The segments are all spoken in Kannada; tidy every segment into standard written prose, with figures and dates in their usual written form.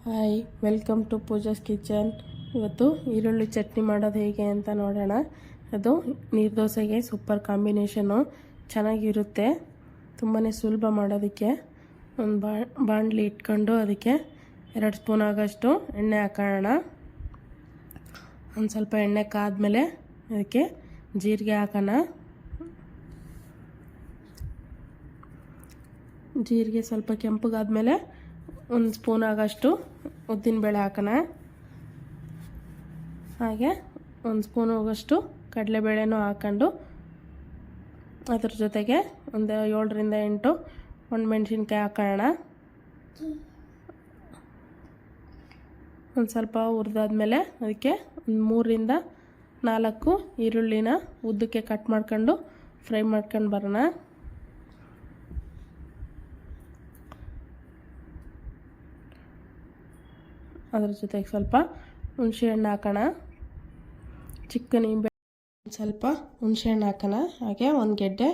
Hi, welcome to Pooja's kitchen. ಇವತ್ತು ಈರುಳ್ಳಿ ಚಟ್ನಿ ಮಾಡೋದು ಹೇಗೆ ಅಂತ ನೋಡೋಣ. ಅದು ನೀರು ದೋಸೆಗೆ ಸೂಪರ್ ಕಾಂಬಿನೇಷನು, ಚೆನ್ನಾಗಿರುತ್ತೆ. ತುಂಬಾ ಸುಲಭ ಮಾಡೋದಕ್ಕೆ. ಒಂದು ಬಾಣಲಿ ಇಟ್ಕೊಂಡು ಅದಕ್ಕೆ 2 ಸ್ಪೂನ್ ಆಗೋಷ್ಟು ಎಣ್ಣೆ ಹಾಕೋಣ. ಒಂದು ಸ್ವಲ್ಪ ಎಣ್ಣೆ ಕಾದ್ಮೇಲೆ ಅದಕ್ಕೆ ಜೀರಿಗೆ ಹಾಕೋಣ. ಜೀರಿಗೆ ಸ್ವಲ್ಪ ಕೆಂಪಗಾದ್ಮೇಲೆ 1 ಸ್ಪೂನ್ ಆಗೋಷ್ಟು ಉದ್ದಿನಬೇಳೆ ಹಾಕೋಣ. ಹಾಗೆ 1 ಸ್ಪೂನ್ ಆಗೋಷ್ಟು ಕಡಲೆಬೇಳೆನೂ ಹಾಕ್ಕೊಂಡು ಅದ್ರ ಜೊತೆಗೆ ಒಂದು 7 ರಿಂದ 8 ಒಣಮೆಣಸಿನ್ಕಾಯಿ ಹಾಕೋಣ. ಒಂದು ಸ್ವಲ್ಪ ಹುರಿದಾದ್ಮೇಲೆ ಅದಕ್ಕೆ 3 ರಿಂದ 4 ಈರುಳ್ಳಿನ ಉದ್ದಕ್ಕೆ ಕಟ್ ಮಾಡ್ಕೊಂಡು ಫ್ರೈ ಮಾಡ್ಕೊಂಡು ಬರೋಣ. ಅದ್ರ ಜೊತೆಗೆ ಸ್ವಲ್ಪ ಹುಣಸೆ ಹಣ್ಣು ಹಾಕೋಣ. ಚಿಕ್ಕ ನಿಂಬೆ ಸ್ವಲ್ಪ ಹುಣಸೆ ಹಣ್ಣು ಹಾಕೋಣ. ಹಾಗೆ 1 ಗೆಡ್ಡೆ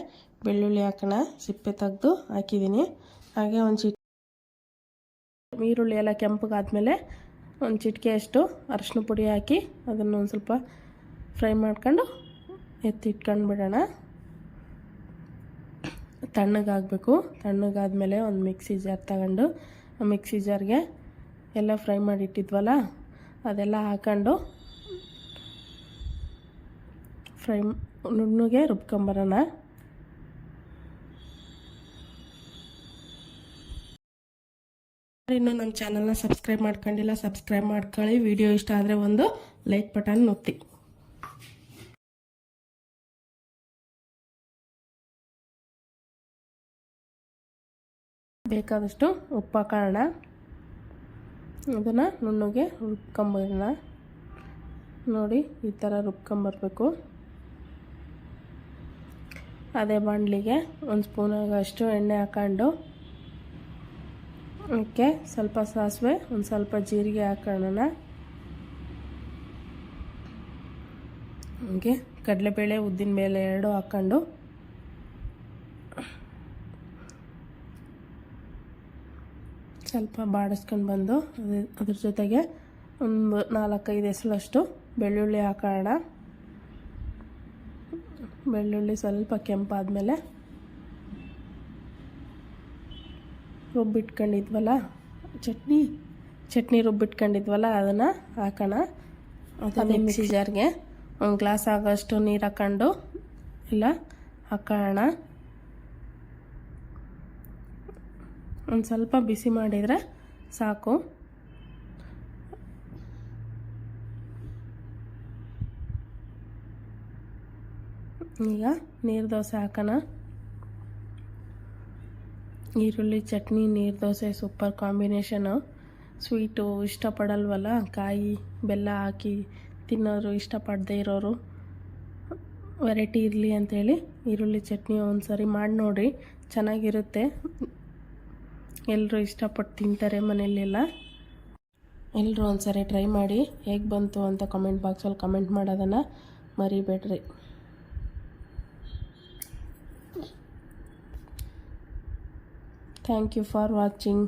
ಬೆಳ್ಳುಳ್ಳಿ ಹಾಕೋಣ. ಸಿಪ್ಪೆ ತೆಗೆದು ಹಾಕಿದ್ದೀನಿ. ಹಾಗೆ ಒಂದು ಈರುಳ್ಳಿ ಎಲ್ಲ ಕೆಂಪಗಾದ್ಮೇಲೆ 1 ಚಿಟಿಕೆಯಷ್ಟು ಅರಶಿನ ಪುಡಿ ಹಾಕಿ ಅದನ್ನು ಒಂದು ಸ್ವಲ್ಪ ಫ್ರೈ ಮಾಡ್ಕೊಂಡು ಎತ್ತಿಟ್ಕೊಂಡು ಬಿಡೋಣ. ತಣ್ಣಗಾಗಬೇಕು. ತಣ್ಣಗಾದ್ಮೇಲೆ ಒಂದು ಮಿಕ್ಸಿ ಜಾರ್ ತಗೊಂಡು ಆ ಮಿಕ್ಸಿ ಜಾರ್ಗೆ ಎಲ್ಲ ಫ್ರೈ ಮಾಡಿಟ್ಟಿದ್ವಲ್ಲ ಅದೆಲ್ಲ ಹಾಕೊಂಡು ನುಣ್ಣಗೆ ರುಬ್ಕೊಂಬರೋಣ. ಇನ್ನೂ ನಮ್ಮ ಚಾನಲ್ನ ಸಬ್ಸ್ಕ್ರೈಬ್ ಮಾಡ್ಕೊಂಡಿಲ್ಲ, ಸಬ್ಸ್ಕ್ರೈಬ್ ಮಾಡ್ಕೊಳ್ಳಿ. ವಿಡಿಯೋ ಇಷ್ಟ ಆದರೆ ಒಂದು ಲೈಕ್ ಬಟನ್ ಒತ್ತಿ. ಬೇಕಾದಷ್ಟು ಉಪ್ಪು ಹಾಕೋಣ. ಅದನ್ನು ನುಣ್ಣಗೆ ರುಬ್ಕೊಂಬರೋಣ. ನೋಡಿ, ಈ ಥರ ರುಬ್ಕೊಂಬರ್ಬೇಕು. ಅದೇ ಬಾಣಲಿಗೆ 1 ಸ್ಪೂನ್ ಆಗೋಷ್ಟು ಎಣ್ಣೆ ಹಾಕೊಂಡು ಅದಕ್ಕೆ ಸ್ವಲ್ಪ ಸಾಸಿವೆ, ಒಂದು ಸ್ವಲ್ಪ ಜೀರಿಗೆ ಹಾಕೋಣ. ಹಾಗೆ ಕಡಲೆಬೇಳೆ, ಉದ್ದಿನಬೇಳೆ 2 ಹಾಕ್ಕೊಂಡು ಸ್ವಲ್ಪ ಬಾಡಿಸ್ಕೊಂಡು ಬಂದು ಅದ್ರ ಜೊತೆಗೆ ಒಂದು 4-5 ಎಸಳಷ್ಟು ಬೆಳ್ಳುಳ್ಳಿ ಹಾಕೋಣ. ಬೆಳ್ಳುಳ್ಳಿ ಸ್ವಲ್ಪ ಕೆಂಪಾದ್ಮೇಲೆ ರುಬ್ಬಿಟ್ಕೊಂಡಿದ್ವಲ್ಲ ಚಟ್ನಿ ರುಬ್ಬಿಟ್ಕೊಂಡಿದ್ವಲ್ಲ ಅದನ್ನು ಹಾಕೋಣ. ಅದೇ ಮಿಕ್ಸಿ ಜಾರ್ಗೆ 1 ಗ್ಲಾಸ್ ಆಗೋಷ್ಟು ನೀರು ಹಾಕೊಂಡು ಎಲ್ಲ ಹಾಕೋಣ. ಒಂದು ಸ್ವಲ್ಪ ಬಿಸಿ ಮಾಡಿದರೆ ಸಾಕು. ಈಗ ನೀರು ದೋಸೆ ಹಾಕೋಣ. ಈರುಳ್ಳಿ ಚಟ್ನಿ ನೀರು ದೋಸೆ ಸೂಪರ್ ಕಾಂಬಿನೇಷನು. ಸ್ವೀಟು ಇಷ್ಟಪಡಲ್ವಲ್ಲ, ಕಾಯಿ ಬೆಲ್ಲ ಹಾಕಿ ತಿನ್ನೋರು, ಇಷ್ಟಪಡದೇ ಇರೋರು ವೆರೈಟಿ ಇರಲಿ ಅಂಥೇಳಿ ಈರುಳ್ಳಿ ಚಟ್ನಿ ಒಂದು ಸರಿ ಮಾಡಿ ನೋಡಿರಿ, ಚೆನ್ನಾಗಿರುತ್ತೆ. ಎಲ್ಲರೂ ಇಷ್ಟಪಟ್ಟು ತಿಂತಾರೆ ಮನೆಯಲ್ಲೆಲ್ಲ. ಎಲ್ಲರೂ ಒಂದು ಸರಿ ಟ್ರೈ ಮಾಡಿ ಹೇಗೆ ಬಂತು ಅಂತ ಕಮೆಂಟ್ ಬಾಕ್ಸಲ್ಲಿ ಕಮೆಂಟ್ ಮಾಡೋದನ್ನು ಮರಿಬೇಡ್ರಿ. Thank you for watching.